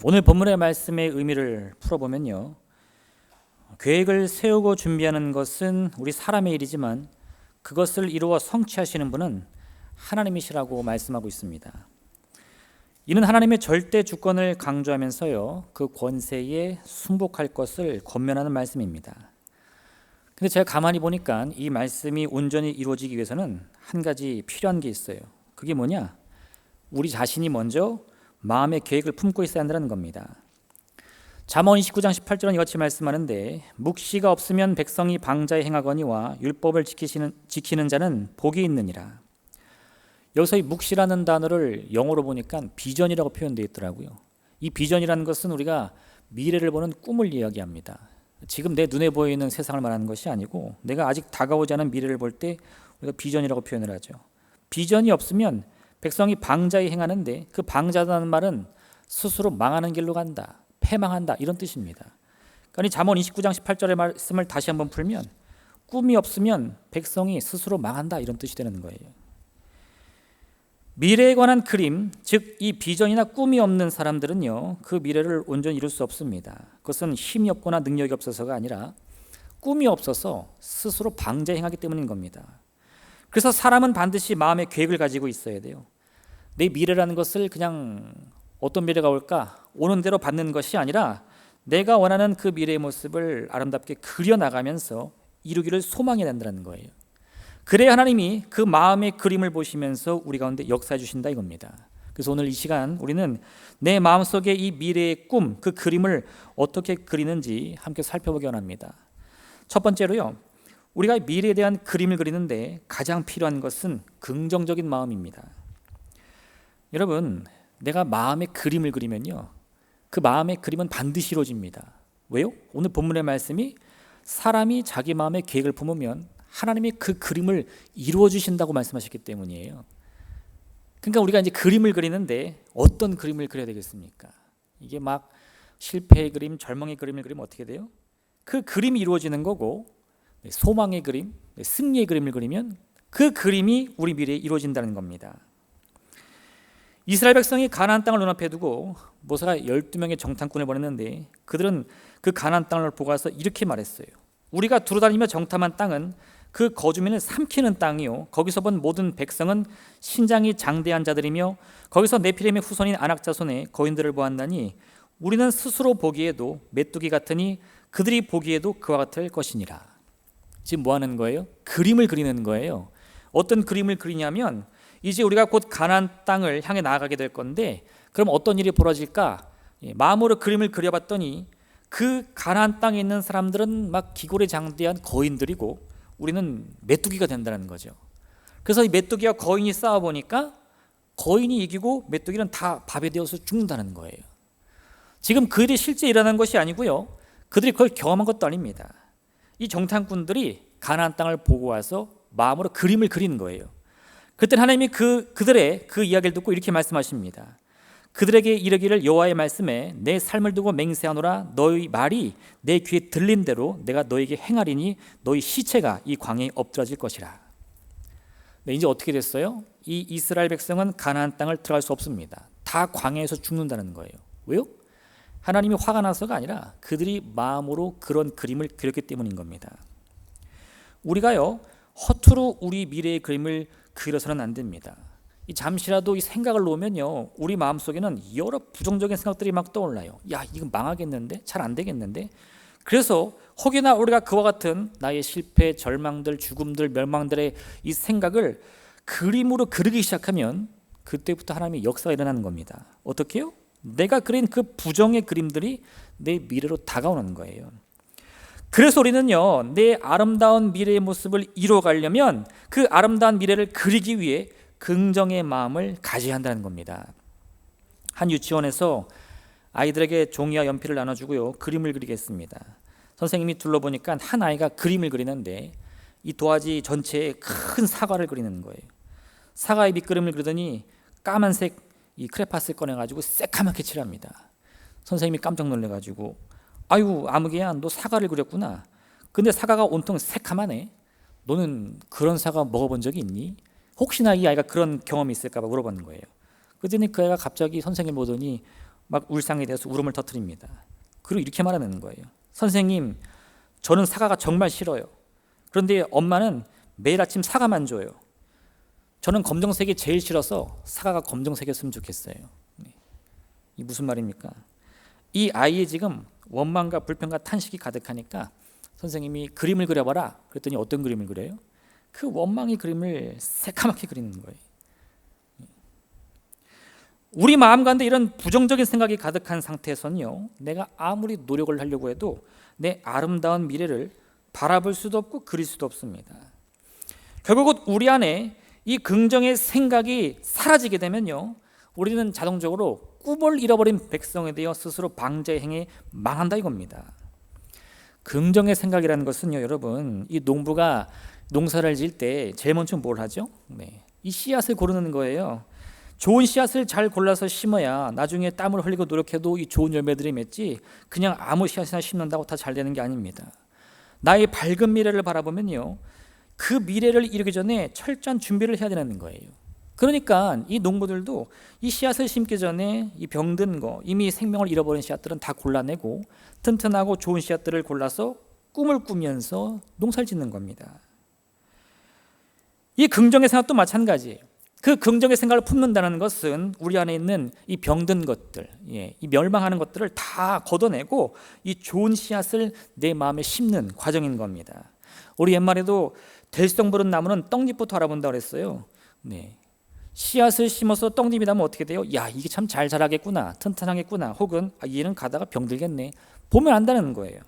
오늘 본문의 말씀의 의미를 풀어보면요, 계획을 세우고 준비하는 것은 우리 사람의 일이지만 그것을 이루어 성취하시는 분은 하나님이시라고 말씀하고 있습니다. 이는 하나님의 절대 주권을 강조하면서요, 그 권세에 순복할 것을 권면하는 말씀입니다. 근데 제가 가만히 보니까 이 말씀이 온전히 이루어지기 위해서는 한 가지 필요한 게 있어요. 그게 뭐냐? 우리 자신이 먼저 마음의 계획을 품고 있어야 한다는 겁니다. 잠언 29장 18절은 이같이 말씀하는데, 묵시가 없으면 백성이 방자에 행하거니와 율법을 지키는 자는 복이 있느니라. 여기서 이 묵시라는 단어를 영어로 보니까 비전이라고 표현되어 있더라고요. 이 비전이라는 것은 우리가 미래를 보는 꿈을 이야기합니다. 지금 내 눈에 보이는 세상을 말하는 것이 아니고 내가 아직 다가오지 않은 미래를 볼 때 우리가 비전이라고 표현을 하죠. 비전이 없으면 백성이 방자에 행하는데, 그 방자라는 말은 스스로 망하는 길로 간다, 패망한다, 이런 뜻입니다. 그러니까 잠언 29장 18절의 말씀을 다시 한번 풀면, 꿈이 없으면 백성이 스스로 망한다, 이런 뜻이 되는 거예요. 미래에 관한 그림, 즉 이 비전이나 꿈이 없는 사람들은요, 그 미래를 온전히 이룰 수 없습니다. 그것은 힘이 없거나 능력이 없어서가 아니라 꿈이 없어서 스스로 방자에 행하기 때문인 겁니다. 그래서 사람은 반드시 마음의 계획을 가지고 있어야 돼요. 내 미래라는 것을 그냥 어떤 미래가 올까, 오는 대로 받는 것이 아니라 내가 원하는 그 미래의 모습을 아름답게 그려나가면서 이루기를 소망해야 된다는 거예요. 그래야 하나님이 그 마음의 그림을 보시면서 우리 가운데 역사해 주신다, 이겁니다. 그래서 오늘 이 시간 우리는 내 마음속에 이 미래의 꿈, 그 그림을 어떻게 그리는지 함께 살펴보기 원합니다. 첫 번째로요, 우리가 미래에 대한 그림을 그리는데 가장 필요한 것은 긍정적인 마음입니다. 여러분, 내가 마음의 그림을 그리면요, 그 마음의 그림은 반드시 이루어집니다. 왜요? 오늘 본문의 말씀이 사람이 자기 마음의 계획을 품으면 하나님이 그 그림을 이루어 주신다고 말씀하셨기 때문이에요. 그러니까 우리가 이제 그림을 그리는데 어떤 그림을 그려야 되겠습니까? 이게 막 실패의 그림, 절망의 그림을 그리면 어떻게 돼요? 그 그림이 이루어지는 거고, 소망의 그림, 승리의 그림을 그리면 그 그림이 우리 미래에 이루어진다는 겁니다. 이스라엘 백성이 가나안 땅을 눈앞에 두고 모세가 12명의 정탐꾼을 보냈는데, 그들은 그 가나안 땅을 보고 와서 이렇게 말했어요. 우리가 두루다니며 정탐한 땅은 그 거주민을 삼키는 땅이요, 거기서 본 모든 백성은 신장이 장대한 자들이며 거기서 네피림의 후손인 아낙 자손의 거인들을 보았나니 우리는 스스로 보기에도 메뚜기 같으니 그들이 보기에도 그와 같을 것이니라. 지금 뭐 하는 거예요? 그림을 그리는 거예요. 어떤 그림을 그리냐면, 이제 우리가 곧 가나안 땅을 향해 나아가게 될 건데, 그럼 어떤 일이 벌어질까? 마음으로 그림을 그려봤더니 그 가나안 땅에 있는 사람들은 막 기골에 장대한 거인들이고 우리는 메뚜기가 된다는 거죠. 그래서 이 메뚜기와 거인이 싸워보니까 거인이 이기고 메뚜기는 다 밥이 되어서 죽는다는 거예요. 지금 그 일이 실제 일어난 것이 아니고요, 그들이 그걸 경험한 것도 아닙니다. 이 정탐꾼들이 가나안 땅을 보고 와서 마음으로 그림을 그리는 거예요. 그때 하나님이 그들의 그 이야기를 듣고 이렇게 말씀하십니다. 그들에게 이르기를, 여호와의 말씀에 내 삶을 두고 맹세하노라, 너희 말이 내 귀에 들린 대로 내가 너에게 행하리니 너희 시체가 이 광야에 엎드러질 것이라. 네, 이제 어떻게 됐어요? 이 이스라엘 백성은 가나안 땅을 들어갈 수 없습니다. 다 광야에서 죽는다는 거예요. 왜요? 하나님이 화가 나서가 아니라 그들이 마음으로 그런 그림을 그렸기 때문인 겁니다. 우리가요, 허투루 우리 미래의 그림을 그려서는 안 됩니다. 잠시라도 이 생각을 놓으면요, 우리 마음속에는 여러 부정적인 생각들이 막 떠올라요. 야, 이건 망하겠는데? 잘 안 되겠는데? 그래서 혹여나 우리가 그와 같은 나의 실패, 절망들, 죽음들, 멸망들의 이 생각을 그림으로 그리기 시작하면 그때부터 하나님의 역사가 일어나는 겁니다. 어떻게 해요? 내가 그린 그 부정의 그림들이 내 미래로 다가오는 거예요. 그래서 우리는요, 내 아름다운 미래의 모습을 이루어가려면 그 아름다운 미래를 그리기 위해 긍정의 마음을 가져야 한다는 겁니다. 한 유치원에서 아이들에게 종이와 연필을 나눠주고요, 그림을 그리게 했습니다. 선생님이 둘러보니까 한 아이가 그림을 그리는데 이 도화지 전체에 큰 사과를 그리는 거예요. 사과의 밑그림을 그리더니 까만색 이 크레파스를 꺼내가지고 새카맣게 칠합니다. 선생님이 깜짝 놀래가지고, 아유 아무개야, 너 사과를 그렸구나. 근데 사과가 온통 새카만해. 너는 그런 사과 먹어본 적이 있니? 혹시나 이 아이가 그런 경험이 있을까 봐 물어보는 거예요. 그랬더니 그 애가 갑자기 선생님을 보더니 막 울상에 대해서 울음을 터뜨립니다. 그리고 이렇게 말하는 거예요. 선생님, 저는 사과가 정말 싫어요. 그런데 엄마는 매일 아침 사과만 줘요. 저는 검정색이 제일 싫어서 사과가 검정색이었으면 좋겠어요. 이 무슨 말입니까? 이 아이의 지금 원망과 불평과 탄식이 가득하니까 선생님이 그림을 그려봐라 그랬더니 어떤 그림을 그려요? 그 원망의 그림을 새카맣게 그리는 거예요. 우리 마음 가운데 이런 부정적인 생각이 가득한 상태에서는요, 내가 아무리 노력을 하려고 해도 내 아름다운 미래를 바라볼 수도 없고 그릴 수도 없습니다. 결국은 우리 안에 이 긍정의 생각이 사라지게 되면요, 우리는 자동적으로 꿈을 잃어버린 백성이 되어 스스로 방자의 행에 망한다 이겁니다. 긍정의 생각이라는 것은요, 여러분, 이 농부가 농사를 지을 때 제일 먼저 뭘 하죠? 이 씨앗을 고르는 거예요. 좋은 씨앗을 잘 골라서 심어야 나중에 땀을 흘리고 노력해도 이 좋은 열매들이 맺지, 그냥 아무 씨앗이나 심는다고 다 잘 되는 게 아닙니다. 나의 밝은 미래를 바라보면요, 그 미래를 이루기 전에 철저한 준비를 해야 되는 거예요. 그러니까 이 농부들도 이 씨앗을 심기 전에 이 병든 거, 이미 생명을 잃어버린 씨앗들은 다 골라내고 튼튼하고 좋은 씨앗들을 골라서 꿈을 꾸면서 농사를 짓는 겁니다. 이 긍정의 생각도 마찬가지예요. 그 긍정의 생각을 품는다는 것은 우리 안에 있는 이 병든 것들, 이 멸망하는 것들을 다 걷어내고 이 좋은 씨앗을 내 마음에 심는 과정인 겁니다. 우리 옛말에도 될성부른 나무는 떡잎부터 알아본다고 그랬어요. 씨앗을 심어서 떡잎이 나면 어떻게 돼요? 야, 이게 참 잘 자라겠구나, 튼튼하겠구나, 혹은 얘는 가다가 병들겠네, 보면 안다는 거예요.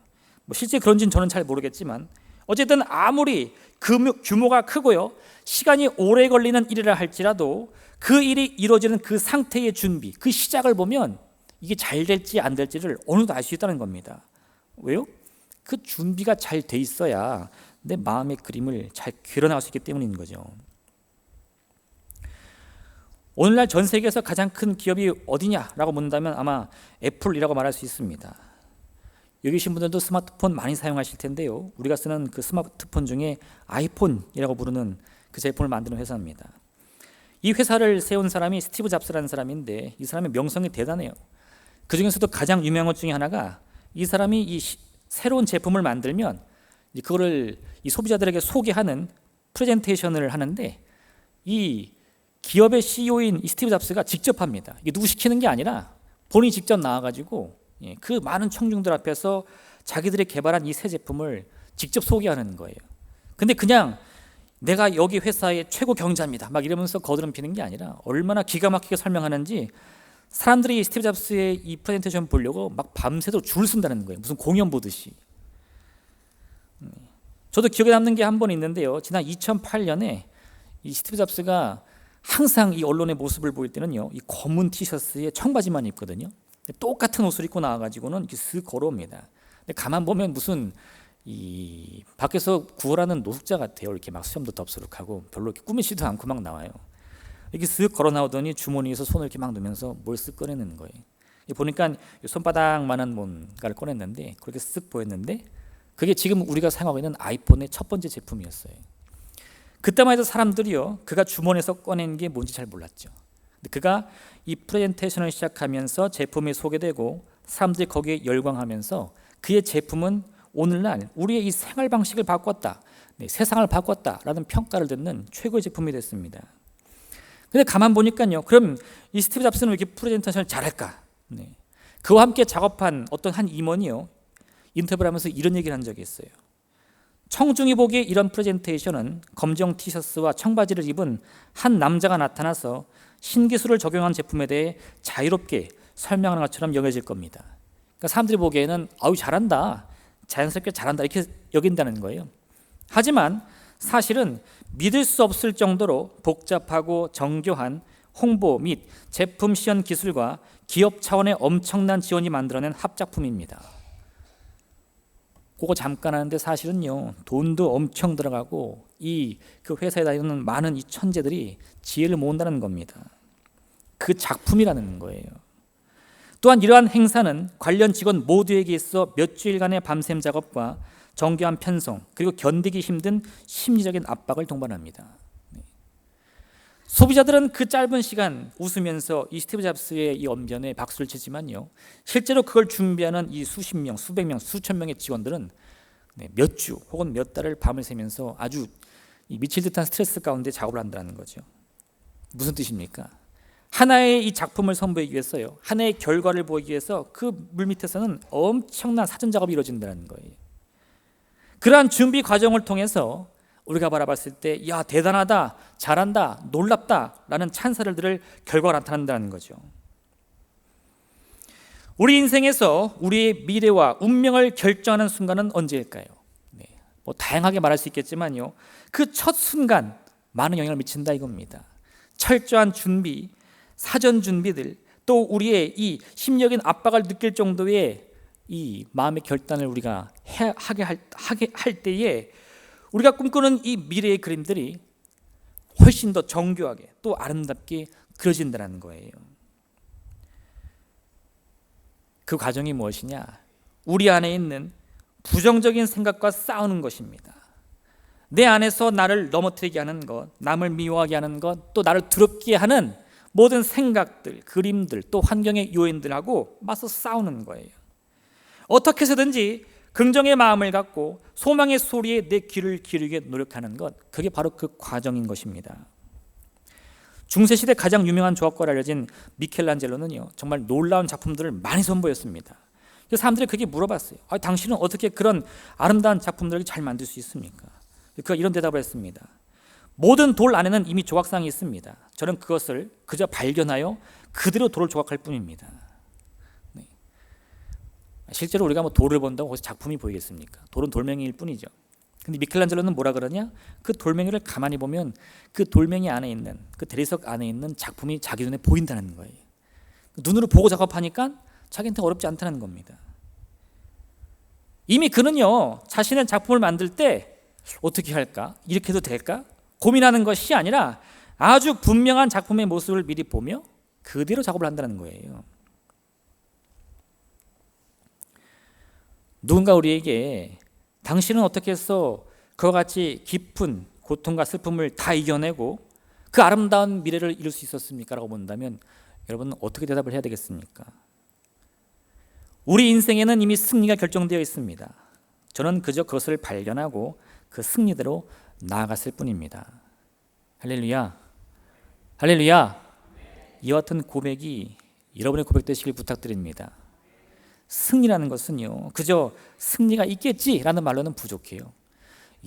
실제 그런지는 저는 잘 모르겠지만 어쨌든 아무리 규모가 크고요, 시간이 오래 걸리는 일이라 할지라도 그 일이 이루어지는 그 상태의 준비, 그 시작을 보면 이게 잘 될지 안 될지를 어느 정도 알 수 있다는 겁니다. 왜요? 그 준비가 잘 돼 있어야 내 마음의 그림을 잘 그려나갈 수 있기 때문인 거죠. 오늘날 전 세계에서 가장 큰 기업이 어디냐라고 묻는다면 아마 애플이라고 말할 수 있습니다. 여기 계신 분들도 스마트폰 많이 사용하실 텐데요, 우리가 쓰는 그 스마트폰 중에 아이폰이라고 부르는 그 제품을 만드는 회사입니다. 이 회사를 세운 사람이 스티브 잡스라는 사람인데 이 사람의 명성이 대단해요. 그 중에서도 가장 유명한 것 중에 하나가 이 사람이 이 새로운 제품을 만들면 그거를 이 소비자들에게 소개하는 프레젠테이션을 하는데 이 기업의 CEO인 이 스티브 잡스가 직접 합니다. 이게 누구 시키는 게 아니라 본인이 직접 나와가지고 그 많은 청중들 앞에서 자기들이 개발한 이 새 제품을 직접 소개하는 거예요. 근데 그냥 내가 여기 회사의 최고 경자입니다 막 이러면서 거드름 피는 게 아니라 얼마나 기가 막히게 설명하는지 사람들이 스티브 잡스의 이 프레젠테이션 보려고 막 밤새도록 줄을 쓴다는 거예요. 무슨 공연 보듯이. 저도 기억에 남는 게 한 번 있는데요, 지난 2008년에 이 스티브 잡스가 항상 이 언론의 모습을 보일 때는요, 이 검은 티셔츠에 청바지만 입거든요. 똑같은 옷을 입고 나와가지고는 이렇게 쓱 걸어옵니다. 근데 가만 보면 무슨 이 밖에서 구걸하는 노숙자 같아요. 이렇게 막 수염도 덥수룩하고 별로 이렇게 꾸미지도 않고 막 나와요. 이렇게 쓱 걸어 나오더니 주머니에서 손을 이렇게 막 넣으면서 뭘 쓱 꺼내는 거예요. 보니까 손바닥만한 뭔가를 꺼냈는데 그렇게 쓱 보였는데 그게 지금 우리가 사용하고 있는 아이폰의 첫 번째 제품이었어요. 그때만 해도 사람들이요, 그가 주머니에서 꺼낸 게 뭔지 잘 몰랐죠. 근데 그가 이 프레젠테이션을 시작하면서 제품이 소개되고 사람들이 거기에 열광하면서 그의 제품은 오늘날 우리의 이 생활 방식을 바꿨다, 세상을 바꿨다라는 평가를 듣는 최고의 제품이 됐습니다. 근데 가만 보니까요, 그럼 이 스티브 잡스는 왜 이렇게 프레젠테이션을 잘할까? 그와 함께 작업한 어떤 한 임원이요, 인터뷰를 하면서 이런 얘기를 한 적이 있어요. 청중이 보기에 이런 프레젠테이션은 검정 티셔츠와 청바지를 입은 한 남자가 나타나서 신기술을 적용한 제품에 대해 자유롭게 설명하는 것처럼 여겨질 겁니다. 그러니까 사람들이 보기에는 아우 잘한다, 자연스럽게 잘한다 이렇게 여긴다는 거예요. 하지만 사실은 믿을 수 없을 정도로 복잡하고 정교한 홍보 및 제품 시연 기술과 기업 차원의 엄청난 지원이 만들어낸 합작품입니다. 그거 잠깐 하는데 사실은요, 돈도 엄청 들어가고 그 회사에 다니는 많은 이 천재들이 지혜를 모은다는 겁니다. 그 작품이라는 거예요. 또한 이러한 행사는 관련 직원 모두에게 있어 몇 주일간의 밤샘 작업과 정교한 편성, 그리고 견디기 힘든 심리적인 압박을 동반합니다. 소비자들은 그 짧은 시간 웃으면서 이 스티브 잡스의 이 언변에 박수를 치지만요, 실제로 그걸 준비하는 이 수십 명, 수백 명, 수천 명의 직원들은 몇 주 혹은 몇 달을 밤을 새면서 아주 미칠 듯한 스트레스 가운데 작업을 한다는 거죠. 무슨 뜻입니까? 하나의 이 작품을 선보이기 위해서요, 하나의 결과를 보이기 위해서 그 물밑에서는 엄청난 사전 작업이 이루어진다는 거예요. 그러한 준비 과정을 통해서 우리가 바라봤을 때, 야, 대단하다, 잘한다, 놀랍다 라는 찬사를 들을 결과가 나타난다는 거죠. 우리 인생에서 우리의 미래와 운명을 결정하는 순간은 언제일까요? 뭐 다양하게 말할 수 있겠지만요, 그 첫 순간 많은 영향을 미친다 이겁니다. 철저한 준비, 사전 준비들, 또 우리의 이 심리적인 압박을 느낄 정도의 이 마음의 결단을 우리가 하게 할 때에 우리가 꿈꾸는 이 미래의 그림들이 훨씬 더 정교하게 또 아름답게 그려진다는 거예요. 그 과정이 무엇이냐? 우리 안에 있는 부정적인 생각과 싸우는 것입니다. 내 안에서 나를 넘어뜨리게 하는 것, 남을 미워하게 하는 것, 또 나를 두렵게 하는 모든 생각들, 그림들, 또 환경의 요인들하고 맞서 싸우는 거예요. 어떻게 해서든지 긍정의 마음을 갖고 소망의 소리에 내 귀를 기울이게 노력하는 것, 그게 바로 그 과정인 것입니다. 중세시대 가장 유명한 조각가로 알려진 미켈란젤로는요, 정말 놀라운 작품들을 많이 선보였습니다. 사람들이 그게 물어봤어요. 당신은 어떻게 그런 아름다운 작품들을 잘 만들 수 있습니까? 그가 이런 대답을 했습니다. 모든 돌 안에는 이미 조각상이 있습니다. 저는 그것을 그저 발견하여 그대로 돌을 조각할 뿐입니다. 실제로 우리가 뭐 돌을 본다고 거기서 작품이 보이겠습니까? 돌은 돌멩이일 뿐이죠. 근데 미켈란젤로는 뭐라 그러냐? 그 돌멩이를 가만히 보면 그 돌멩이 안에 있는, 그 대리석 안에 있는 작품이 자기 눈에 보인다는 거예요. 눈으로 보고 작업하니까 자기한테 어렵지 않다는 겁니다. 이미 그는요, 자신의 작품을 만들 때 어떻게 할까? 이렇게 해도 될까? 고민하는 것이 아니라 아주 분명한 작품의 모습을 미리 보며 그대로 작업을 한다는 거예요. 누군가 우리에게 당신은 어떻게 해서 그와 같이 깊은 고통과 슬픔을 다 이겨내고 그 아름다운 미래를 이룰 수 있었습니까? 라고 본다면 여러분은 어떻게 대답을 해야 되겠습니까? 우리 인생에는 이미 승리가 결정되어 있습니다. 저는 그저 그것을 발견하고 그 승리대로 나아갔을 뿐입니다. 할렐루야, 할렐루야. 이와 같은 고백이 여러분의 고백 되시길 부탁드립니다. 승리라는 것은요, 그저 승리가 있겠지라는 말로는 부족해요.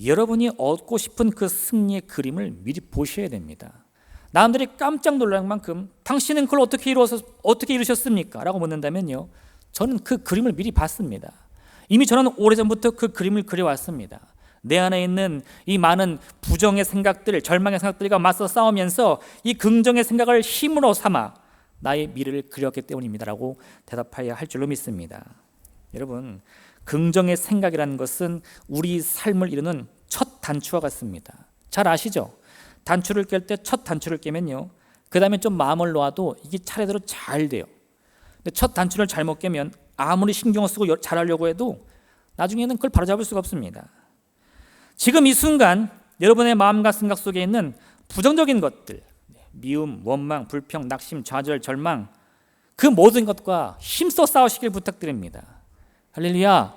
여러분이 얻고 싶은 그 승리의 그림을 미리 보셔야 됩니다. 남들이 깜짝 놀랄 만큼 당신은 그걸 어떻게 이루셨습니까? 라고 묻는다면요, 저는 그 그림을 미리 봤습니다. 이미 저는 오래전부터 그 그림을 그려왔습니다. 내 안에 있는 이 많은 부정의 생각들, 절망의 생각들과 맞서 싸우면서 이 긍정의 생각을 힘으로 삼아 나의 미래를 그렸기 때문입니다 라고 대답해야 할 줄로 믿습니다. 여러분, 긍정의 생각이라는 것은 우리 삶을 이루는 첫 단추와 같습니다. 잘 아시죠? 단추를 깰 때 첫 단추를 깨면요, 그 다음에 좀 마음을 놓아도 이게 차례대로 잘 돼요. 근데 첫 단추를 잘못 깨면 아무리 신경을 쓰고 잘하려고 해도 나중에는 그걸 바로잡을 수가 없습니다. 지금 이 순간 여러분의 마음과 생각 속에 있는 부정적인 것들, 미움, 원망, 불평, 낙심, 좌절, 절망, 그 모든 것과 힘써 싸우시길 부탁드립니다. 할렐루야.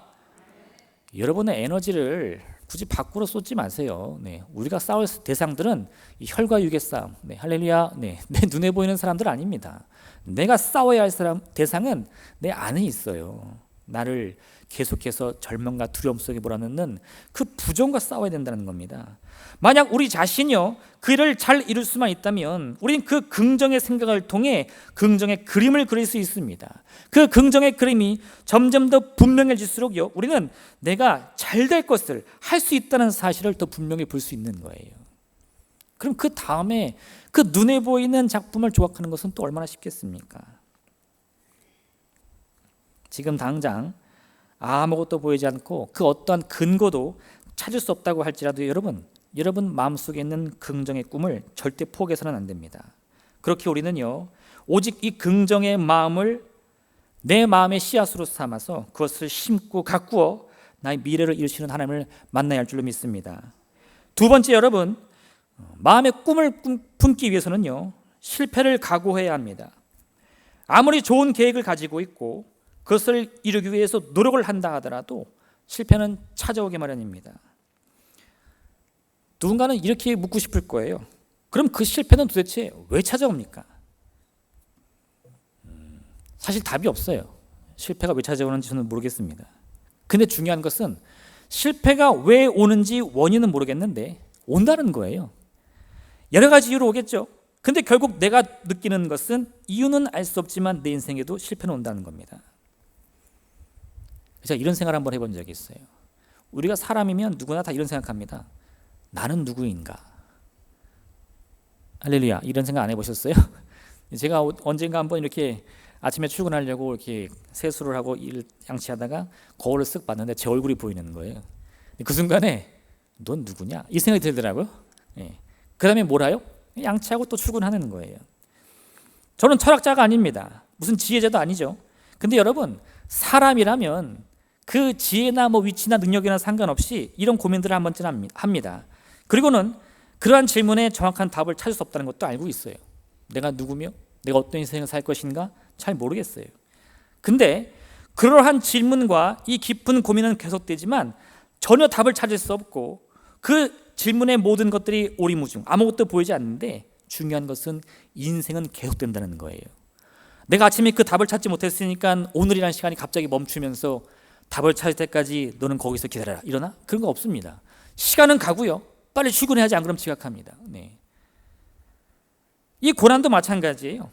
여러분의 에너지를 굳이 밖으로 쏟지 마세요. 우리가 싸울 대상들은 이 혈과 육의 싸움. 할렐루야. 내 눈에 보이는 사람들 아닙니다. 내가 싸워야 할 대상은 내 안에 있어요. 나를 계속해서 절망과 두려움 속에 몰아넣는 그 부정과 싸워야 된다는 겁니다. 만약 우리 자신이요, 그 일을 잘 이룰 수만 있다면 우리는 그 긍정의 생각을 통해 긍정의 그림을 그릴 수 있습니다. 그 긍정의 그림이 점점 더 분명해질수록요, 우리는 내가 잘 될 것을 할 수 있다는 사실을 더 분명히 볼 수 있는 거예요. 그럼 그 다음에 그 눈에 보이는 작품을 조각하는 것은 또 얼마나 쉽겠습니까? 지금 당장 아무것도 보이지 않고 그 어떠한 근거도 찾을 수 없다고 할지라도 여러분 마음속에 있는 긍정의 꿈을 절대 포기해서는 안 됩니다. 그렇게 우리는요, 오직 이 긍정의 마음을 내 마음의 씨앗으로 삼아서 그것을 심고 가꾸어 나의 미래를 이루시는 하나님을 만나야 할 줄로 믿습니다. 두 번째, 여러분, 마음의 꿈을 품기 위해서는요, 실패를 각오해야 합니다. 아무리 좋은 계획을 가지고 있고 그것을 이루기 위해서 노력을 한다 하더라도 실패는 찾아오기 마련입니다. 누군가는 이렇게 묻고 싶을 거예요. 그럼 그 실패는 도대체 왜 찾아옵니까? 사실 답이 없어요. 실패가 왜 찾아오는지 저는 모르겠습니다. 근데 중요한 것은 실패가 왜 오는지 원인은 모르겠는데 온다는 거예요. 여러 가지 이유로 오겠죠. 근데 결국 내가 느끼는 것은 이유는 알 수 없지만 내 인생에도 실패는 온다는 겁니다. 제가 이런 생각을 한번 해본 적이 있어요. 우리가 사람이면 누구나 다 이런 생각합니다. 나는 누구인가? 할렐루야. 이런 생각 안 해보셨어요? 제가 언젠가 한번 이렇게 아침에 출근하려고 이렇게 세수를 하고 일 양치하다가 거울을 쓱 봤는데 제 얼굴이 보이는 거예요. 그 순간에 넌 누구냐? 이 생각이 들더라고요. 그 다음에 뭐라요? 양치하고 또 출근하는 거예요. 저는 철학자가 아닙니다. 무슨 지혜자도 아니죠. 근데 여러분, 사람이라면 그 지혜나 뭐 위치나 능력이나 상관없이 이런 고민들을 한 번쯤 합니다. 그리고는 그러한 질문에 정확한 답을 찾을 수 없다는 것도 알고 있어요. 내가 누구며 내가 어떤 인생을 살 것인가 잘 모르겠어요. 근데 그러한 질문과 이 깊은 고민은 계속되지만 전혀 답을 찾을 수 없고 그 질문의 모든 것들이 오리무중, 아무것도 보이지 않는데 중요한 것은 인생은 계속된다는 거예요. 내가 아침에 그 답을 찾지 못했으니까 오늘이라는 시간이 갑자기 멈추면서 답을 찾을 때까지 너는 거기서 기다려라 이러나? 그런 거 없습니다. 시간은 가고요. 빨리 출근해야지, 안 그러면 지각합니다. 이 고난도 마찬가지예요.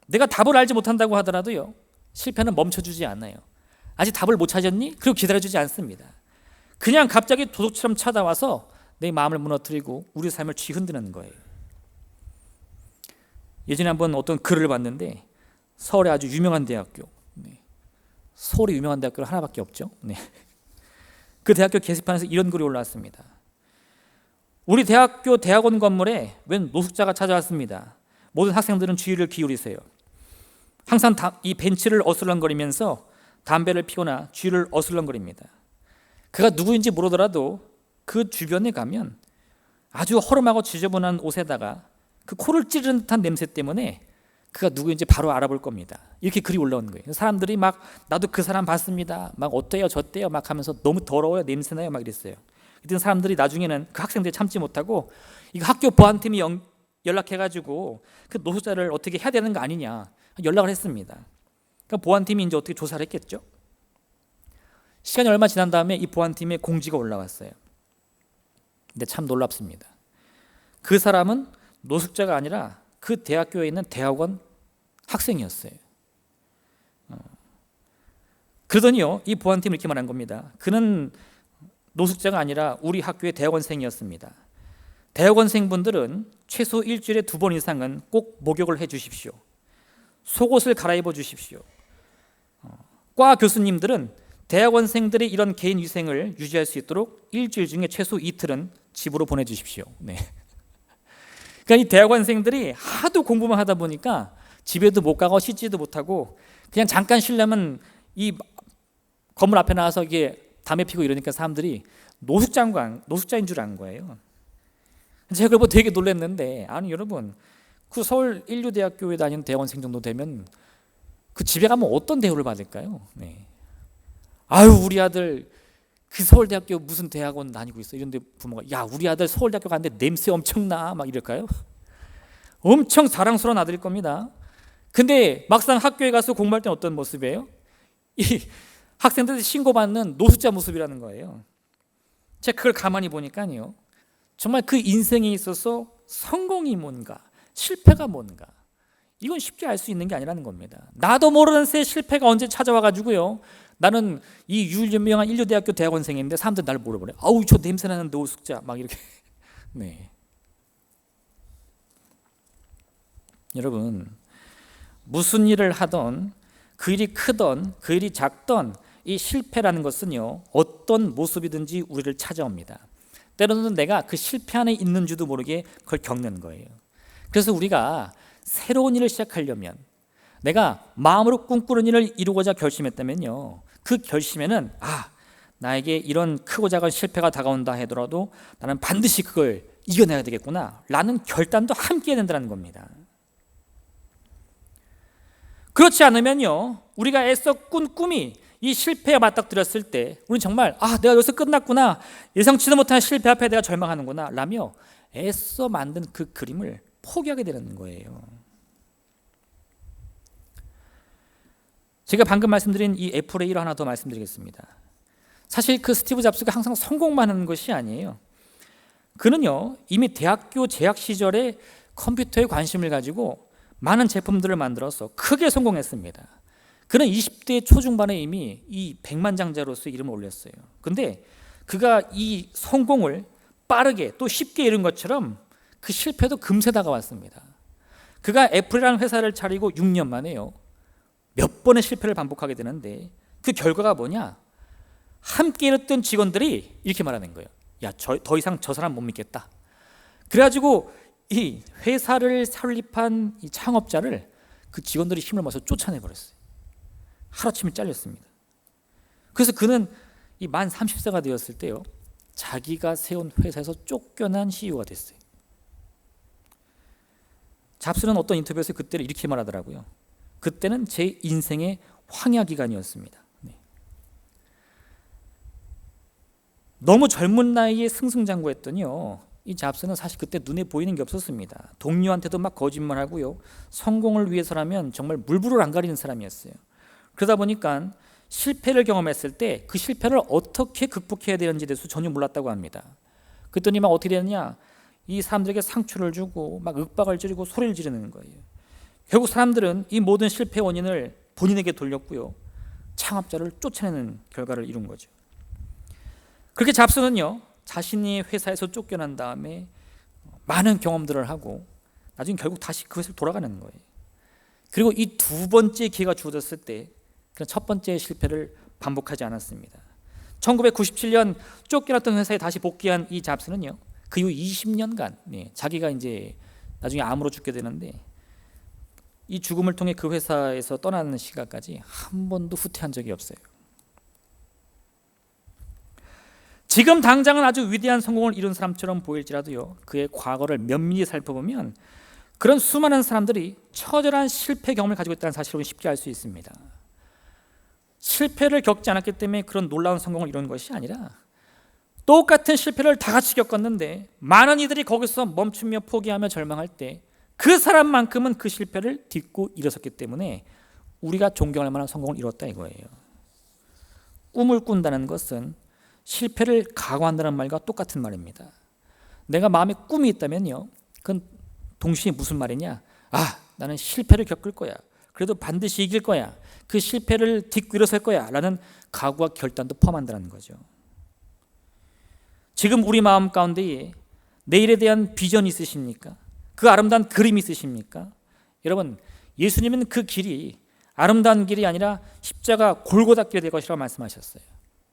내가 답을 알지 못한다고 하더라도요, 실패는 멈춰주지 않아요. 아직 답을 못 찾았니? 그리고 기다려주지 않습니다. 그냥 갑자기 도둑처럼 찾아와서 내 마음을 무너뜨리고 우리 삶을 뒤흔드는 거예요. 예전에 한번 어떤 글을 봤는데 서울의 아주 유명한 대학교, 서울에 유명한 대학교는 하나밖에 없죠. 그 대학교 게시판에서 이런 글이 올라왔습니다. 우리 대학교 대학원 건물에 웬 노숙자가 찾아왔습니다. 모든 학생들은 주의를 기울이세요. 항상 이 벤치를 어슬렁거리면서 담배를 피거나 주위를 어슬렁거립니다. 그가 누구인지 모르더라도 그 주변에 가면 아주 허름하고 지저분한 옷에다가 그 코를 찌르는 듯한 냄새 때문에 그가 누구인지 바로 알아볼 겁니다. 이렇게 글이 올라오는 거예요. 사람들이 막 나도 그 사람 봤습니다. 막 어때요 저때요 막 하면서 너무 더러워요 냄새나요 막 이랬어요. 그때 사람들이 나중에는 그 학생들이 참지 못하고 이거 학교 보안팀이 연락해가지고 그 노숙자를 어떻게 해야 되는 거 아니냐 연락을 했습니다. 그러니까 보안팀이 이제 어떻게 조사를 했겠죠. 시간이 얼마 지난 다음에 이 보안팀에 공지가 올라왔어요. 근데 참 놀랍습니다. 그 사람은 노숙자가 아니라 그 대학교에 있는 대학원 학생이었어요. 그러더니요, 이 보안팀이 이렇게 말한 겁니다. 그는 노숙자가 아니라 우리 학교의 대학원생이었습니다. 대학원생분들은 최소 일주일에 2번 이상은 꼭 목욕을 해 주십시오. 속옷을 갈아입어 주십시오. 과 교수님들은 대학원생들이 이런 개인 위생을 유지할 수 있도록 일주일 중에 최소 이틀은 집으로 보내주십시오. 그러니까 이 대학원생들이 하도 공부만 하다 보니까 집에도 못 가고 씻지도 못하고 그냥 잠깐 쉬려면 이 건물 앞에 나와서 이게 담배 피고 이러니까 사람들이 노숙자인 줄 아는 거예요. 제가 그걸 보고 되게 놀랐는데, 아니 여러분, 그 서울 인류대학교에 다니는 대학원생 정도 되면 그 집에 가면 어떤 대우를 받을까요? 아유 우리 아들 그 서울대학교 무슨 대학원 다니고 있어. 이런데 부모가 야 우리 아들 서울대학교 갔는데 냄새 엄청나 막 이럴까요? 엄청 자랑스러운 아들일 겁니다. 근데 막상 학교에 가서 공부할 때는 어떤 모습이에요? 이 학생들이 신고받는 노숙자 모습이라는 거예요. 제가 그걸 가만히 보니까요, 정말 그 인생에 있어서 성공이 뭔가 실패가 뭔가 이건 쉽게 알 수 있는 게 아니라는 겁니다. 나도 모르는 새 실패가 언제 찾아와가지고요, 나는 이 유명한 인류대학교 대학원생인데 사람들이 나를 물어보래. 아우 저 냄새나는 노숙자 막 이렇게. 여러분, 무슨 일을 하던 그 일이 크던 그 일이 작던 이 실패라는 것은요, 어떤 모습이든지 우리를 찾아옵니다. 때로는 내가 그 실패 안에 있는 줄도 모르게 그걸 겪는 거예요. 그래서 우리가 새로운 일을 시작하려면, 내가 마음으로 꿈꾸는 일을 이루고자 결심했다면요, 그 결심에는 나에게 이런 크고 작은 실패가 다가온다 하더라도 나는 반드시 그걸 이겨내야 되겠구나 라는 결단도 함께 해야 된다는 겁니다. 그렇지 않으면요, 우리가 애써 꾼 꿈이 이 실패에 맞닥뜨렸을 때 우리는 정말 내가 여기서 끝났구나, 예상치도 못한 실패 앞에 내가 절망하는구나 라며 애써 만든 그 그림을 포기하게 되는 거예요. 제가 방금 말씀드린 이 애플의 일 하나 더 말씀드리겠습니다. 사실 그 스티브 잡스가 항상 성공만 하는 것이 아니에요. 그는요, 이미 대학교 재학 시절에 컴퓨터에 관심을 가지고 많은 제품들을 만들어서 크게 성공했습니다. 그는 20대 초중반에 이미 이 백만장자로서 이름을 올렸어요. 근데 그가 이 성공을 빠르게 또 쉽게 이룬 것처럼 그 실패도 금세 다가왔습니다. 그가 애플이라는 회사를 차리고 6년 만에요, 몇 번의 실패를 반복하게 되는데 그 결과가 뭐냐? 함께 일했던 직원들이 이렇게 말하는 거예요. 야, 더 이상 저 사람 못 믿겠다. 그래가지고 이 회사를 설립한 이 창업자를 그 직원들이 힘을 모아서 쫓아내버렸어요. 하루아침에 잘렸습니다. 그래서 그는 이 만 30세가 되었을 때요, 자기가 세운 회사에서 쫓겨난 CEO가 됐어요. 잡스는 어떤 인터뷰에서 그때를 이렇게 말하더라고요. 그때는 제 인생의 황야 기간이었습니다. 너무 젊은 나이에 승승장구했더니요, 이 잡스는 사실 그때 눈에 보이는 게 없었습니다. 동료한테도 막 거짓말하고요, 성공을 위해서라면 정말 물불을 안 가리는 사람이었어요. 그러다 보니까 실패를 경험했을 때 그 실패를 어떻게 극복해야 되는지에 대해서 전혀 몰랐다고 합니다. 그랬더니 막 어떻게 되느냐, 이 사람들에게 상처를 주고 막 윽박을 지르고 소리를 지르는 거예요. 결국 사람들은 이 모든 실패 원인을 본인에게 돌렸고요, 창업자를 쫓아내는 결과를 이룬 거죠. 그렇게 잡스는요, 자신이 회사에서 쫓겨난 다음에 많은 경험들을 하고 나중에 결국 다시 그 회사로 돌아가는 거예요. 그리고 이 두 번째 기회가 주어졌을 때 그런 첫 번째 실패를 반복하지 않았습니다. 1997년 쫓겨났던 회사에 다시 복귀한 이 잡스는요, 그 이후 20년간 자기가 이제 나중에 암으로 죽게 되는데 이 죽음을 통해 그 회사에서 떠나는 시간까지 한 번도 후퇴한 적이 없어요. 지금 당장은 아주 위대한 성공을 이룬 사람처럼 보일지라도요, 그의 과거를 면밀히 살펴보면 그런 수많은 사람들이 처절한 실패 경험을 가지고 있다는 사실을 쉽게 알 수 있습니다. 실패를 겪지 않았기 때문에 그런 놀라운 성공을 이룬 것이 아니라 똑같은 실패를 다 같이 겪었는데 많은 이들이 거기서 멈추며 포기하며 절망할 때 그 사람만큼은 그 실패를 딛고 일어섰기 때문에 우리가 존경할 만한 성공을 이뤘다 이거예요. 꿈을 꾼다는 것은 실패를 각오한다는 말과 똑같은 말입니다. 내가 마음에 꿈이 있다면요, 그건 동시에 무슨 말이냐? 나는 실패를 겪을 거야. 그래도 반드시 이길 거야. 그 실패를 딛고 일어설 거야 라는 각오와 결단도 포함한다는 거죠. 지금 우리 마음 가운데에 내일에 대한 비전이 있으십니까? 그 아름다운 그림이 있으십니까? 여러분, 예수님은 그 길이 아름다운 길이 아니라 십자가 골고다 길이 될 것이라고 말씀하셨어요.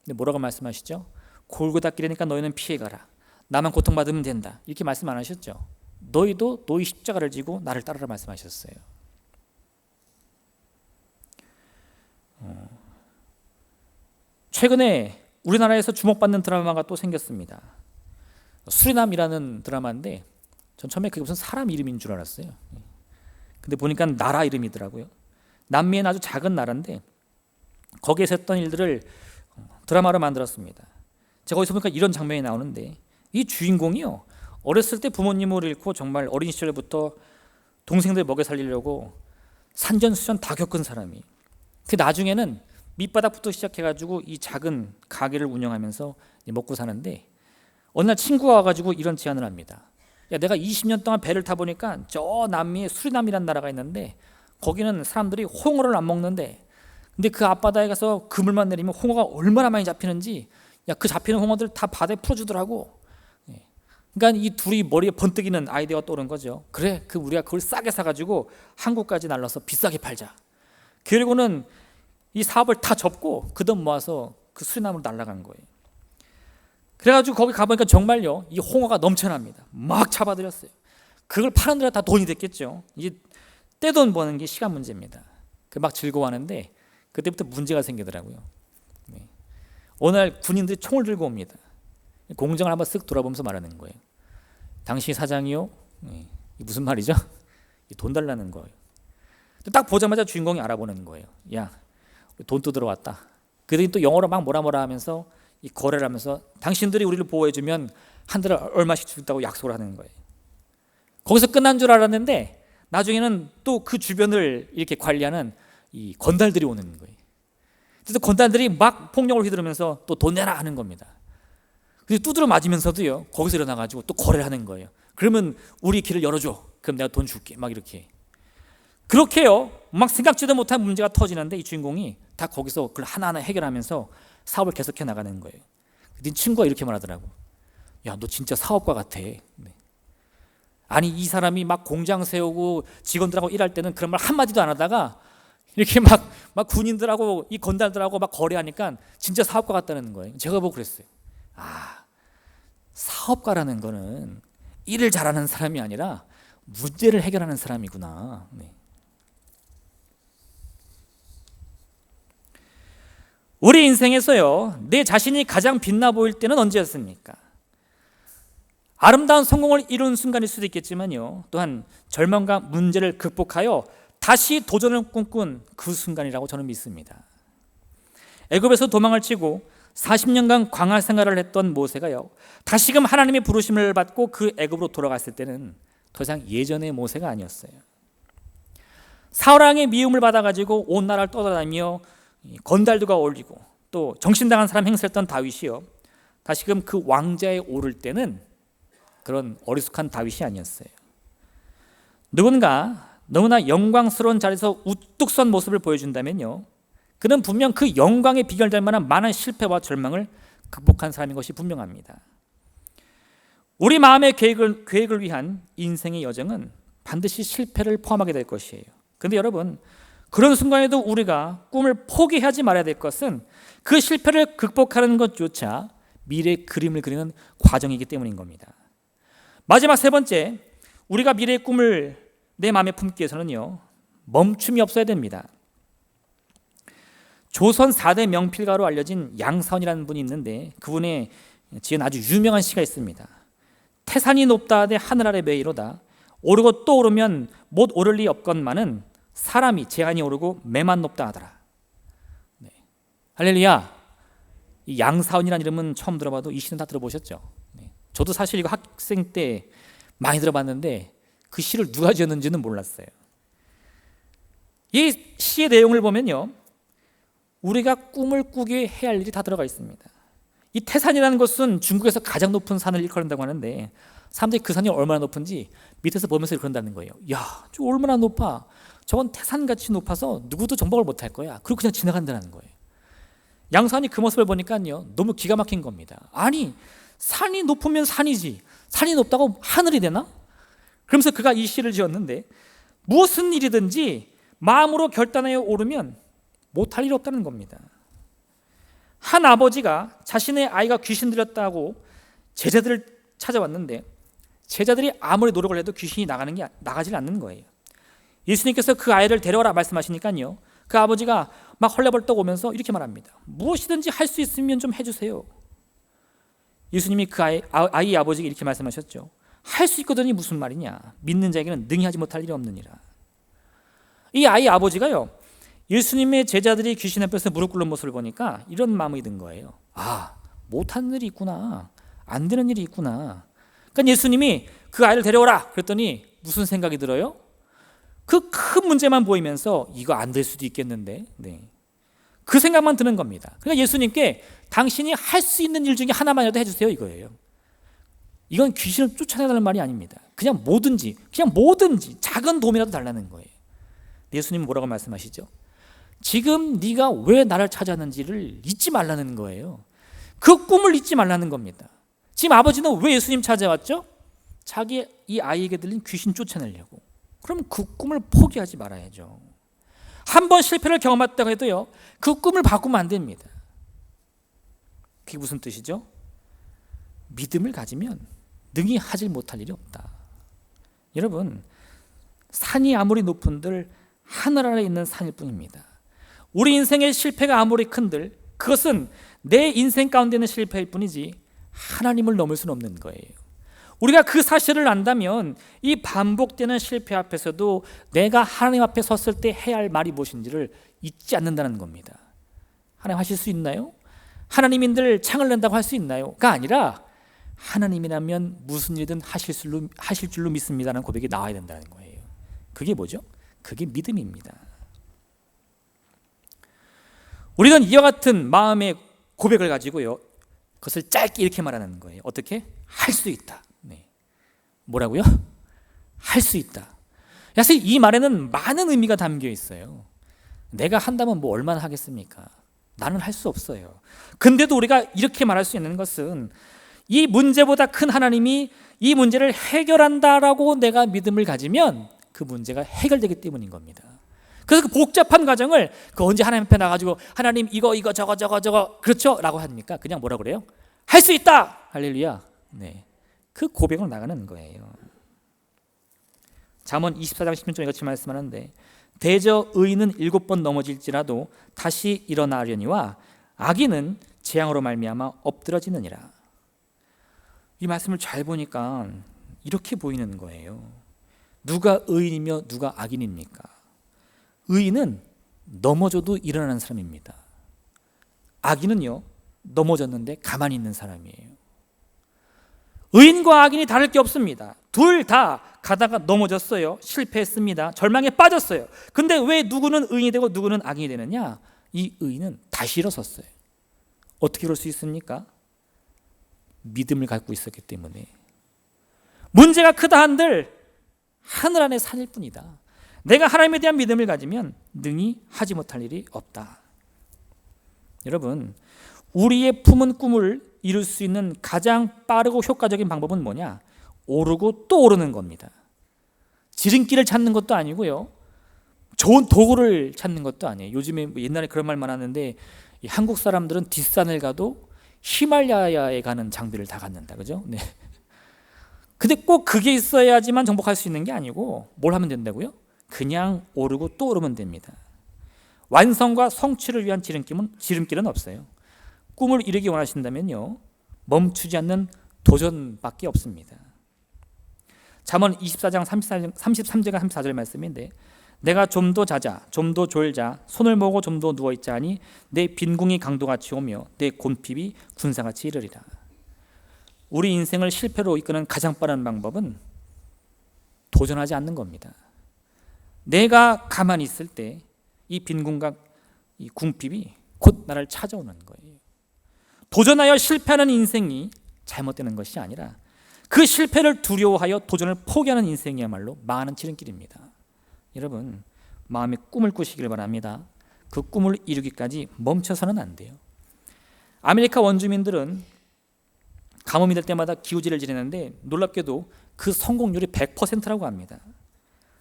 근데 뭐라고 말씀하시죠? 골고다 길이니까 너희는 피해가라. 나만 고통받으면 된다. 이렇게 말씀 안 하셨죠? 너희도 너희 십자가를 지고 나를 따르라 말씀하셨어요. 최근에 우리나라에서 주목받는 드라마가 또 생겼습니다. 수리남이라는 드라마인데 전 처음에 그게 무슨 사람 이름인 줄 알았어요. 근데 보니까 나라 이름이더라고요. 남미엔 아주 작은 나라인데 거기에서 했던 일들을 드라마로 만들었습니다. 제가 거기서 보니까 이런 장면이 나오는데 이 주인공이요, 어렸을 때 부모님을 잃고 정말 어린 시절부터 동생들 먹여 살리려고 산전수전 다 겪은 사람이, 그 나중에는 밑바닥부터 시작해가지고 이 작은 가게를 운영하면서 먹고 사는데 어느 날 친구가 와가지고 이런 제안을 합니다. 야, 내가 20년 동안 배를 타보니까 저 남미에 수리남이라는 나라가 있는데 거기는 사람들이 홍어를 안 먹는데, 근데 그 앞바다에 가서 그물만 내리면 홍어가 얼마나 많이 잡히는지, 야, 그 잡히는 홍어들 다 바다에 풀어주더라고. 그러니까 이 둘이 머리에 번뜩이는 아이디어가 떠오른 거죠. 그래, 우리가 그걸 싸게 사가지고 한국까지 날라서 비싸게 팔자. 결국은 이 사업을 다 접고 그 돈 모아서 그 수리남으로 날아간 거예요. 그래가지고 거기 가보니까 정말요, 이 홍어가 넘쳐납니다. 막 잡아들였어요. 그걸 파는 데가 다 돈이 됐겠죠. 이제 떼돈 버는 게 시간 문제입니다. 그 막 즐거워하는데 그때부터 문제가 생기더라고요. 어느 날 군인들이 총을 들고 옵니다. 공장을 한번 쓱 돌아보면서 말하는 거예요. 당신이 사장이요? 이게 무슨 말이죠? 돈 달라는 거예요. 딱 보자마자 주인공이 알아보는 거예요. 야, 돈 또 들어왔다. 그들이 또 영어로 막 뭐라 하면서 이 거래를 하면서 당신들이 우리를 보호해주면 한 달에 얼마씩 주겠다고 약속을 하는 거예요. 거기서 끝난 줄 알았는데 나중에는 또 그 주변을 이렇게 관리하는 이 건달들이 오는 거예요. 그래서 건달들이 막 폭력을 휘두르면서 또 돈 내라 하는 겁니다. 그래서 두드려 맞으면서도요, 거기서 일어나가지고 또 거래를 하는 거예요. 그러면 우리 길을 열어줘. 그럼 내가 돈 줄게. 막 이렇게. 그렇게요, 막 생각지도 못한 문제가 터지는데 이 주인공이 다 거기서 그걸 하나하나 해결하면서 사업을 계속해 나가는 거예요. 네 친구가 이렇게 말하더라고. 야, 너 진짜 사업가 같아. 네. 아니, 이 사람이 막 공장 세우고 직원들하고 일할 때는 그런 말 한마디도 안 하다가 이렇게 막 군인들하고 이 건달들하고 막 거래하니까 진짜 사업가 같다는 거예요. 제가 보고 그랬어요. 아, 사업가라는 거는 일을 잘하는 사람이 아니라 문제를 해결하는 사람이구나. 네. 우리 인생에서요, 내 자신이 가장 빛나 보일 때는 언제였습니까? 아름다운 성공을 이룬 순간일 수도 있겠지만요, 또한 절망과 문제를 극복하여 다시 도전을 꿈꾼 그 순간이라고 저는 믿습니다. 애굽에서 도망을 치고 40년간 광야 생활을 했던 모세가요, 다시금 하나님의 부르심을 받고 그 애굽으로 돌아갔을 때는 더 이상 예전의 모세가 아니었어요. 사울왕의 미움을 받아가지고 온 나라를 떠돌아다니며 건달들과 어울리고 또 정신당한 사람 행세했던 다윗이요, 다시금 그 왕자에 오를 때는 그런 어리숙한 다윗이 아니었어요. 누군가 너무나 영광스러운 자리에서 우뚝 선 모습을 보여준다면요, 그는 분명 그 영광에 비결될 만한 많은 실패와 절망을 극복한 사람인 것이 분명합니다. 우리 마음의 계획을 위한 인생의 여정은 반드시 실패를 포함하게 될 것이에요. 그런데 여러분, 그런 순간에도 우리가 꿈을 포기하지 말아야 될 것은 그 실패를 극복하는 것조차 미래의 그림을 그리는 과정이기 때문인 겁니다. 마지막 세 번째, 우리가 미래의 꿈을 내 마음에 품기 위해서는요, 멈춤이 없어야 됩니다. 조선 4대 명필가로 알려진 양사원이라는 분이 있는데 그분의 지은 아주 유명한 시가 있습니다. 태산이 높다 하되 하늘 아래 매이로다. 오르고 또 오르면 못 오를 리 없건만은 사람이 재간이 오르고 매만 높다 하더라. 네. 할렐루야. 이 양사원이라는 이름은 처음 들어봐도 이 시는 다 들어보셨죠? 네. 저도 사실 이거 학생 때 많이 들어봤는데 그 시를 누가 지었는지는 몰랐어요. 이 시의 내용을 보면요, 우리가 꿈을 꾸게 해야 할 일이 다 들어가 있습니다. 이 태산이라는 것은 중국에서 가장 높은 산을 일컬는다고 하는데 사람들이 그 산이 얼마나 높은지 밑에서 보면서 그런다는 거예요. 야, 저 얼마나 높아. 저건 태산같이 높아서 누구도 정복을 못할 거야. 그리고 그냥 지나간다는 거예요. 양산이 그 모습을 보니까요, 너무 기가 막힌 겁니다. 아니, 산이 높으면 산이지, 산이 높다고 하늘이 되나? 그러면서 그가 이 시를 지었는데, 무슨 일이든지 마음으로 결단하여 오르면 못할 일 없다는 겁니다. 한 아버지가 자신의 아이가 귀신 들렸다고 제자들을 찾아왔는데 제자들이 아무리 노력을 해도 귀신이 나가질 않는 거예요. 예수님께서 그 아이를 데려오라 말씀하시니까요, 그 아버지가 막 헐레벌떡 오면서 이렇게 말합니다. 무엇이든지 할 수 있으면 좀 해주세요. 예수님이 그 아이 아버지에게 이렇게 말씀하셨죠. 할 수 있거든이 무슨 말이냐. 믿는 자에게는 능히 하지 못할 일이 없느니라. 이 아이 아버지가요, 예수님의 제자들이 귀신 앞에서 무릎 꿇는 모습을 보니까 이런 마음이 든 거예요. 아, 못하는 일이 있구나. 안 되는 일이 있구나. 그러니까 예수님이 그 아이를 데려오라 그랬더니 무슨 생각이 들어요? 그 큰 문제만 보이면서 이거 안 될 수도 있겠는데, 네. 그 생각만 드는 겁니다. 그러니까 예수님께 당신이 할 수 있는 일 중에 하나만이라도 해주세요 이거예요. 이건 귀신을 쫓아내라는 말이 아닙니다. 그냥 뭐든지 작은 도움이라도 달라는 거예요. 예수님은 뭐라고 말씀하시죠? 지금 네가 왜 나를 찾았는지를 잊지 말라는 거예요. 그 꿈을 잊지 말라는 겁니다. 지금 아버지는 왜 예수님 찾아왔죠? 자기 이 아이에게 들린 귀신 쫓아내려고. 그럼 그 꿈을 포기하지 말아야죠. 한 번 실패를 경험했다고 해도요, 그 꿈을 바꾸면 안 됩니다. 그게 무슨 뜻이죠? 믿음을 가지면 능히 하지 못할 일이 없다. 여러분, 산이 아무리 높은들 하늘 아래 있는 산일 뿐입니다. 우리 인생의 실패가 아무리 큰들 그것은 내 인생 가운데 있는 실패일 뿐이지 하나님을 넘을 수는 없는 거예요. 우리가 그 사실을 안다면 이 반복되는 실패 앞에서도 내가 하나님 앞에 섰을 때 해야 할 말이 무엇인지를 잊지 않는다는 겁니다. 하나님 하실 수 있나요? 하나님인들 창을 낸다고 할 수 있나요?가 아니라 하나님이라면 무슨 일이든 하실 줄로 믿습니다라는 고백이 나와야 된다는 거예요. 그게 뭐죠? 그게 믿음입니다. 우리는 이와 같은 마음의 고백을 가지고요, 그것을 짧게 이렇게 말하는 거예요. 어떻게? 할 수 있다. 네. 뭐라고요? 할 수 있다. 사실 이 말에는 많은 의미가 담겨 있어요. 내가 한다면 뭐 얼마나 하겠습니까? 나는 할 수 없어요. 근데도 우리가 이렇게 말할 수 있는 것은 이 문제보다 큰 하나님이 이 문제를 해결한다라고 내가 믿음을 가지면 그 문제가 해결되기 때문인 겁니다. 그래서 그 복잡한 과정을 언제 하나님 앞에 나가지고 하나님 이거 저거 그렇죠? 라고 합니까? 그냥 뭐라 그래요? 할 수 있다! 할렐루야. 네. 그 고백으로 나가는 거예요. 잠언 24장 16절에 같이 말씀하는데 대저 의인은 7번 넘어질지라도 다시 일어나려니와 악인은 재앙으로 말미암아 엎드러지느니라. 이 말씀을 잘 보니까 이렇게 보이는 거예요. 누가 의인이며 누가 악인입니까? 의인은 넘어져도 일어나는 사람입니다. 악인은요, 넘어졌는데 가만히 있는 사람이에요. 의인과 악인이 다를 게 없습니다. 둘 다 가다가 넘어졌어요. 실패했습니다. 절망에 빠졌어요. 근데 왜 누구는 의인이 되고 누구는 악인이 되느냐? 이 의인은 다시 일어섰어요. 어떻게 그럴 수 있습니까? 믿음을 갖고 있었기 때문에. 문제가 크다 한들 하늘 안에 산일 뿐이다. 내가 하나님에 대한 믿음을 가지면 능히 하지 못할 일이 없다. 여러분, 우리의 품은 꿈을 이룰 수 있는 가장 빠르고 효과적인 방법은 뭐냐? 오르고 또 오르는 겁니다. 지름길을 찾는 것도 아니고요, 좋은 도구를 찾는 것도 아니에요. 요즘에 옛날에 그런 말 많았는데 한국 사람들은 뒷산을 가도 히말라야에 가는 장비를 다 갖는다, 그죠? 네. 근데 꼭 그게 있어야지만 정복할 수 있는 게 아니고 뭘 하면 된다고요? 그냥 오르고 또 오르면 됩니다. 완성과 성취를 위한 지름길은 없어요. 꿈을 이루기 원하신다면요, 멈추지 않는 도전밖에 없습니다. 잠언 24장 33절과 34절 말씀인데 내가 좀 더 자자, 좀 더 졸자, 손을 모으고 좀 더 누워있자 하니 내 빈궁이 강도같이 오며 내 곤핍이 군사같이 이르리라. 우리 인생을 실패로 이끄는 가장 빠른 방법은 도전하지 않는 겁니다. 내가 가만히 있을 때 이 빈궁과 이 궁핍이 곧 나를 찾아오는 거예요. 도전하여 실패하는 인생이 잘못되는 것이 아니라 그 실패를 두려워하여 도전을 포기하는 인생이야말로 망하는 지름길입니다. 여러분, 마음의 꿈을 꾸시길 바랍니다. 그 꿈을 이루기까지 멈춰서는 안 돼요. 아메리카 원주민들은 가뭄이 될 때마다 기우제를 지내는데 놀랍게도 그 성공률이 100%라고 합니다.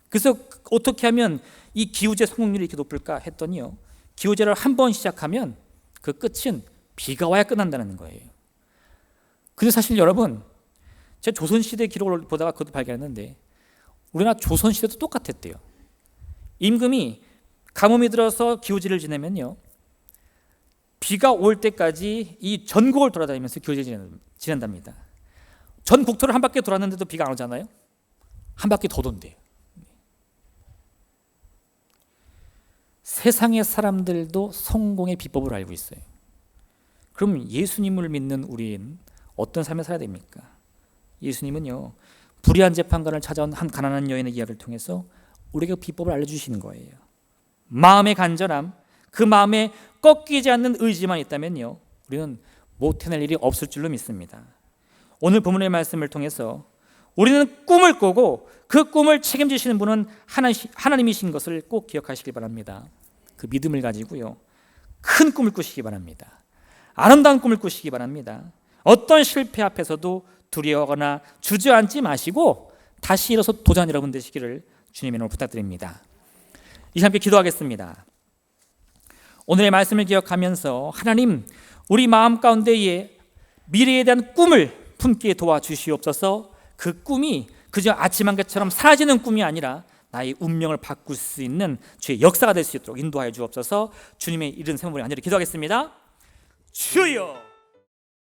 그래서 어떻게 하면 이 기우제 성공률이 이렇게 높을까 했더니요, 기우제를 한 번 시작하면 그 끝은 비가 와야 끝난다는 거예요. 근데 사실 여러분, 제가 조선시대 기록을 보다가 그것도 발견했는데 우리나라 조선시대도 똑같았대요. 임금이 가뭄이 들어서 기우제를 지내면요, 비가 올 때까지 이 전국을 돌아다니면서 기우제를 지낸답니다. 전 국토를 한 바퀴 돌았는데도 비가 안 오잖아요. 한 바퀴 더 돈대요. 세상의 사람들도 성공의 비법을 알고 있어요. 그럼 예수님을 믿는 우리는 어떤 삶을 살아야 됩니까? 예수님은요, 불의한 재판관을 찾아온 한 가난한 여인의 이야기를 통해서 우리에게 비법을 알려주시는 거예요. 마음의 간절함, 그 마음에 꺾이지 않는 의지만 있다면요, 우리는 못해낼 일이 없을 줄로 믿습니다. 오늘 본문의 말씀을 통해서 우리는 꿈을 꾸고 그 꿈을 책임지시는 분은 하나님이신 것을 꼭 기억하시기 바랍니다. 그 믿음을 가지고요, 큰 꿈을 꾸시기 바랍니다. 아름다운 꿈을 꾸시기 바랍니다. 어떤 실패 앞에서도 두려워하거나 주저앉지 마시고 다시 일어서 도전 여러분 되시기를 주님의 이름으로 부탁드립니다. 이 함께 기도하겠습니다. 오늘의 말씀을 기억하면서 하나님, 우리 마음 가운데에 미래에 대한 꿈을 품게 도와주시옵소서. 그 꿈이 그저 아침 안개처럼 사라지는 꿈이 아니라 나의 운명을 바꿀 수 있는 주의 역사가 될 수 있도록 인도하여 주옵소서. 주님의 이른 세모를 간절히 기도하겠습니다. 주여!